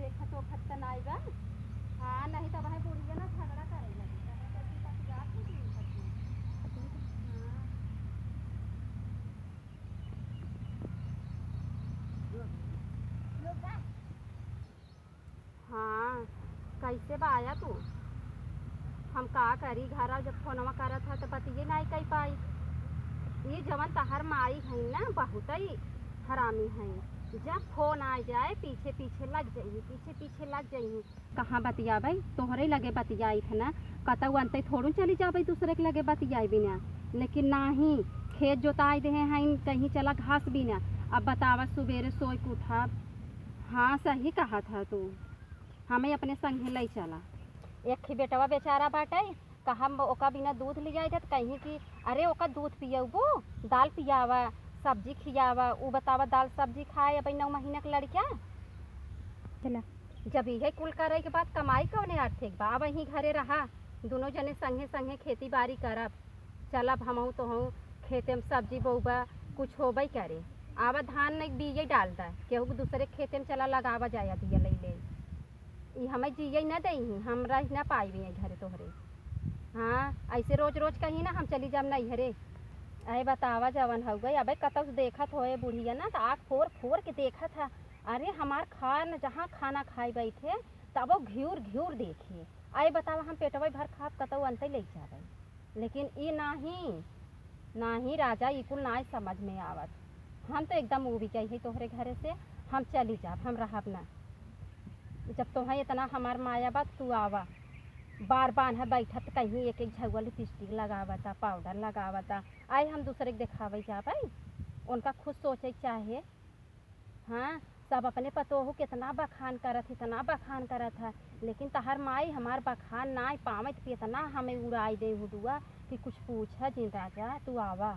देखत हो खत्ता नाई बा। हाँ नहीं तो भाई बुढ़िया ना झगड़ा करे लगी कहे कैसी पतियात ही दिन भर की। हाँ हाँ कैसे बा आया तू? हम का करी घर जब फोनवा करत है तो बतिये नहीं कही पाई। ये जवन तहर माई है ना बहुत ही हरामी है। जब फोन आ जाए पीछे पीछे लग जाइए पीछे पीछे लग जाइए। कहाँ बतिया भाई तोहरे लगे बतियाई थे ना कतौ अंत थोड़ू चली जा भाई दूसरे के लगे बतियाई बिना। लेकिन नहीं खेत जोताई दे हैं कहीं चला घास बिना। अब बतावा सवेरे सोई के उठा। हाँ सही कहा था तू हमें अपने संग ले चला। एक ही बेटवा बेचारा बाटे कहा ओका बिना दूध ले जाए थे कहीं कि अरे ओका दूध पियबो दाल पियावा सब्जी खियावा वो बतावा दाल सब्जी खाए अब 9 महीने का लड़का चला। जब यही कुल करे के बाद कमाई कौने आर्थिक बा अब वहीं घरे रहा दोनों जने संगे संगे खेती बाड़ी करब। चलब हम तो हूँ खेते में सब्जी बोबा कुछ होबई करे। आवा धान नहीं बीजे डालता केहू दूसरे खेते में चला लगावा जाया दिया ले ले ये हमें जिये न दही हम रह न पाई घरे तोहरे। हाँ ऐसे रोज रोज कहीं ना हम चली जाम नहीं हरे। अरे बतावा जवन हो गई अबे कतौ देखत होए बुढ़िया ना तो आँख फोर फोर के देखा था। अरे हमार खान जहाँ खाना खाए बैठे तब वो घ्यूर घ्यूर देखिए। अरे बतावा हम पेटवा भर खाब कतौ अंत ले जावे। लेकिन ये नहीं राजा ये कुल ना समझ में आवत। हम तो एकदम वो भी कही तोहरे घरे से हम चली जाब हम रहब ना। जब तुम्हें इतना हमार माया बात तू आवा बार बार है बैठत कहीं एक एक झगुआ लिपस्टिक लगावता पाउडर लगावता। आए हम दूसरे के दिखावे जा भाई उनका खुद सोचे चाहे। हाँ सब अपने पतोहू कितना बखान करत इतना बखान करत है लेकिन तहर माई हमार बखान ना पावत कि इतना हमें उड़ाई दे हुआ कि कुछ पूछा जिन राजा तू आवा।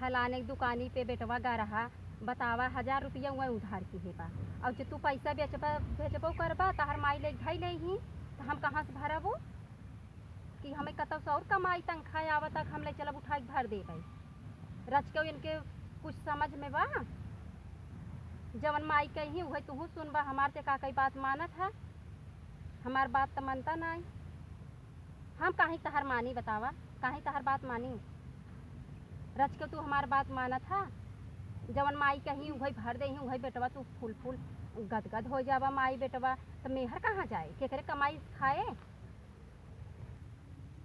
फलाने की दुकानी पे बेटवा गा रहा बतावा 1000 रुपया वह उधार की है बा और जो तू पैसा बेचबो करबा तहर माई ले घई ले ही तो हम कहाँ से भरबो कि हमें कतौ से और कमाई तनख्वाह आवा तक हम ले चलब उठा के भर दे भाई रच के इनके कुछ समझ में बा। जवन माई कही वही तू सुनबा हमार से का कई बात मानत है हमार बात तो मानता नहीं। हम काहे तहर मानी बतावा काहे तहर बात मानी रच के तू हमार बात मानत है। जवन माई कहीं वही भर दे वही बेटवा तू फूल फूल गदगद हो जावा माई बेटवा तो मेहर कहाँ जाए केकरे कमाई खाए।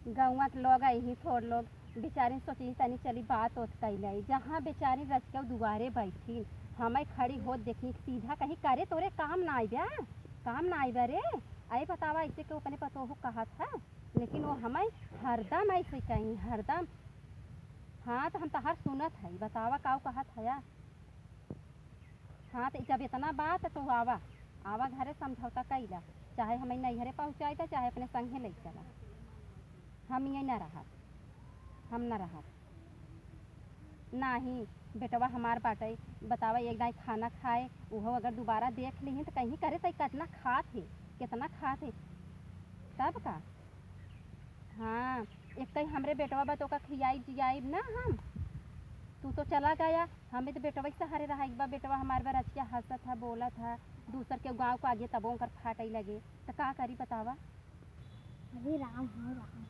गौवा के लोग ही थोड़ लोग बेचारी सोची तनी चली बात होत कैल जहाँ बेचारी रच के दुआरे बैठी हमें खड़ी होत देखी सीधा कहीं करे तोरे काम ना आइबा काम ना आइबा रे। अरे बतावा ऐसे के अपने पतोहू कहा था लेकिन वो हमें हरदम ऐसे कहीं हरदम। हाँ तो हम तहार सुनत है बतावा काऊ कहा था। हाँ तो जब इतना बात तो आवा आवा घरे समझौता कैला चाहे हमें नैहरे पहुँचाई था चाहे अपने संगे ले चला। हम यही न रहा हम न रहा नहीं बेटवा हमार बाटे बतावा एक दाई खाना खाए वो अगर दोबारा देख ली तो कहीं करे तो कितना खाते तब का। हाँ एक कहीं हमरे बेटवा बा तो का खियाई जियाई ना हम तू तो चला गया हमें तो बेटवा सहारे रहा एक बार बेटवा हमारे बार अच्छा हंसता था बोला था दूसर के गाँव को आगे तबों कर फाटे लगे तो का करी बतावा। अरे राम हो राम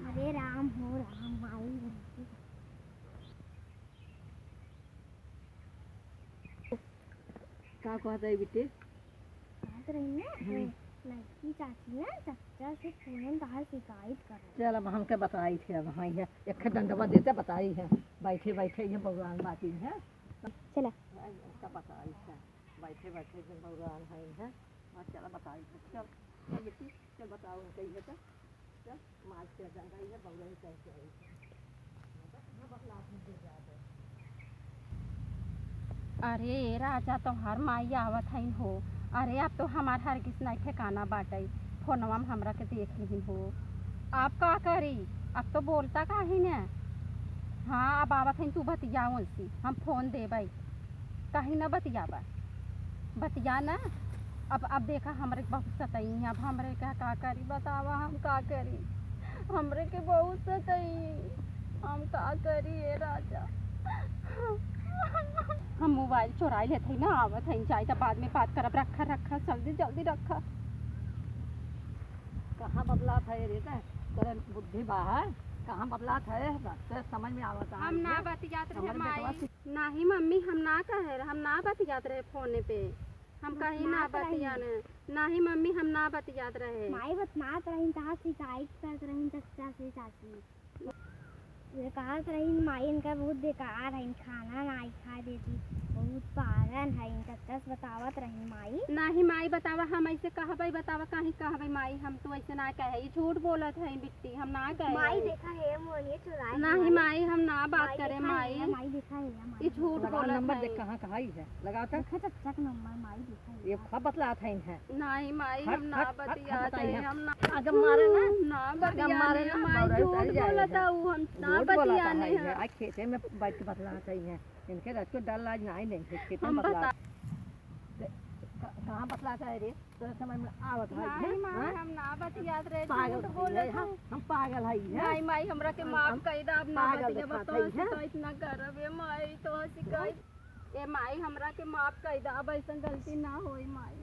अरे राम हो राम माई का कहता है बेटे बात रही ना लड़की चाची ना चाचा से फोन बाहर शिकायत कर चल अब हमके बताई थे अब हाँ ये एक दंडवा देते बताई है बैठे बैठे ये भगवान बाती है चला उसका बताई है बैठे बैठे जो भगवान है और चला बताई थे चल बेटी चल बताओ कही है चल मार से गई है भगवान कैसे आई है। अरे राजा तो हर माई आवत है हो। अरे अब तो हमार हर किस नहीं ठिकाना बाटे फोनवा में हमरा के देख ली हो। आप का करी अब तो बोलता का ही न। हाँ अब आवत है तू बतियाओ उनसे हम फोन दे भाई कहीं ना बतियाबा बतिया ना। अब देखा हमरे बहुत सतई है अब हमरे का करी बतावा हम का करी हमरे के बहुत सतई। हम का करिए राजा। हम मोबाइल चुराई लेते ही ना, आवत है जाए तो बाद में बात करब। रखा रखा जल्दी जल्दी रखा। कहाँ बदला था रे तेरे बुद्धि बाहर, कहाँ बदला था तेरे समझ में आवता है हम ना बतियात रहे माई, नहीं मम्मी हम ना कहे, हम ना बतियात रहे फोने पे, हम कहीं ना बतियाने, नहीं मम्मी हम ना बतियात रहे। माई बतनात रही तहाँ शिकायत करत रही चचा से चाची, ये कहत रही माई इनका बहुत बेकार है, खाना नहीं खा देती, बहुत पागल है, चचा से बतावत रही माई। नहीं माई बतावा, हम ऐसे कहबे, बतावा कहीं कहबे माई, हम तो ऐसे ना कहे, ये झूठ बोलत है बिट्टी, हम ना कहे। माई देखा है मोनिए चुराई, नहीं माई हम ना बात करे माई, माई देखा है ये झूठ लगा बोलत नंबर है। देख कहाँ कहाँ ही है लगा था देखा चचा का नंबर माई देखा है। ये खा बतला था इन्हें नहीं माई हम ना बतियात है, हम ना अगर मारे ना ना अगर मारे बतियाने ना माई, बौरा झूठ उतर बोलत जाएगा। है, हम ना झूठ बोला था बतियाने है हैं। आज खेते में बैठ के बतला चाहिए इनके रस को डर लाज नहीं नहीं खेते हम में बतला बता कहाँ बतला है रे तेरे समझ में आवत है नहीं माई हम ना बतियात रहे, पागल झूठ है बोलत है। हम पागल है नहीं माई हमरा के माफ कर दा, अब ना पागल बतिया दिखात तो है, शिकायत ना करब ए माई, तो शिकायत ए माई हमरा के माफ कर दा, अब ऐसा गलती ना होई माई।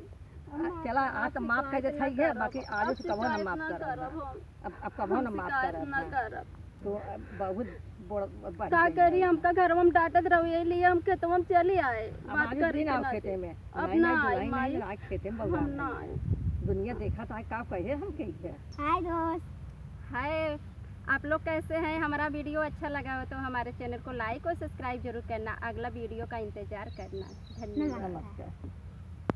चला आज तो माफ कर दे शिकायत है ना बाकी करब, आगे अब से कबो ना शिकायत माफ ना करब करब हम, अब कबो ना माफ शिकायत करब ना करब। तो बहुत बड़ बढ़ का गई करी है। हमका घर में डांटत रहो, लिए हम के तो हम चली आए अब बात आगे करी दिन आओ के खेते में अब नहीं ना नहीं आए जुलाई माई, नहीं आज खेते में हम ना बउरा आए। दुनिया देखा था का कहे हम कही है हाय दोस्त, हाय, आप लोग कैसे हैं? हमारा वीडियो अच्छा लगा हो तो हमारे चैनल को लाइक और सब्सक्राइब जरूर करना, अगला वीडियो का इंतजार करना। धन्यवाद। नमस्कार।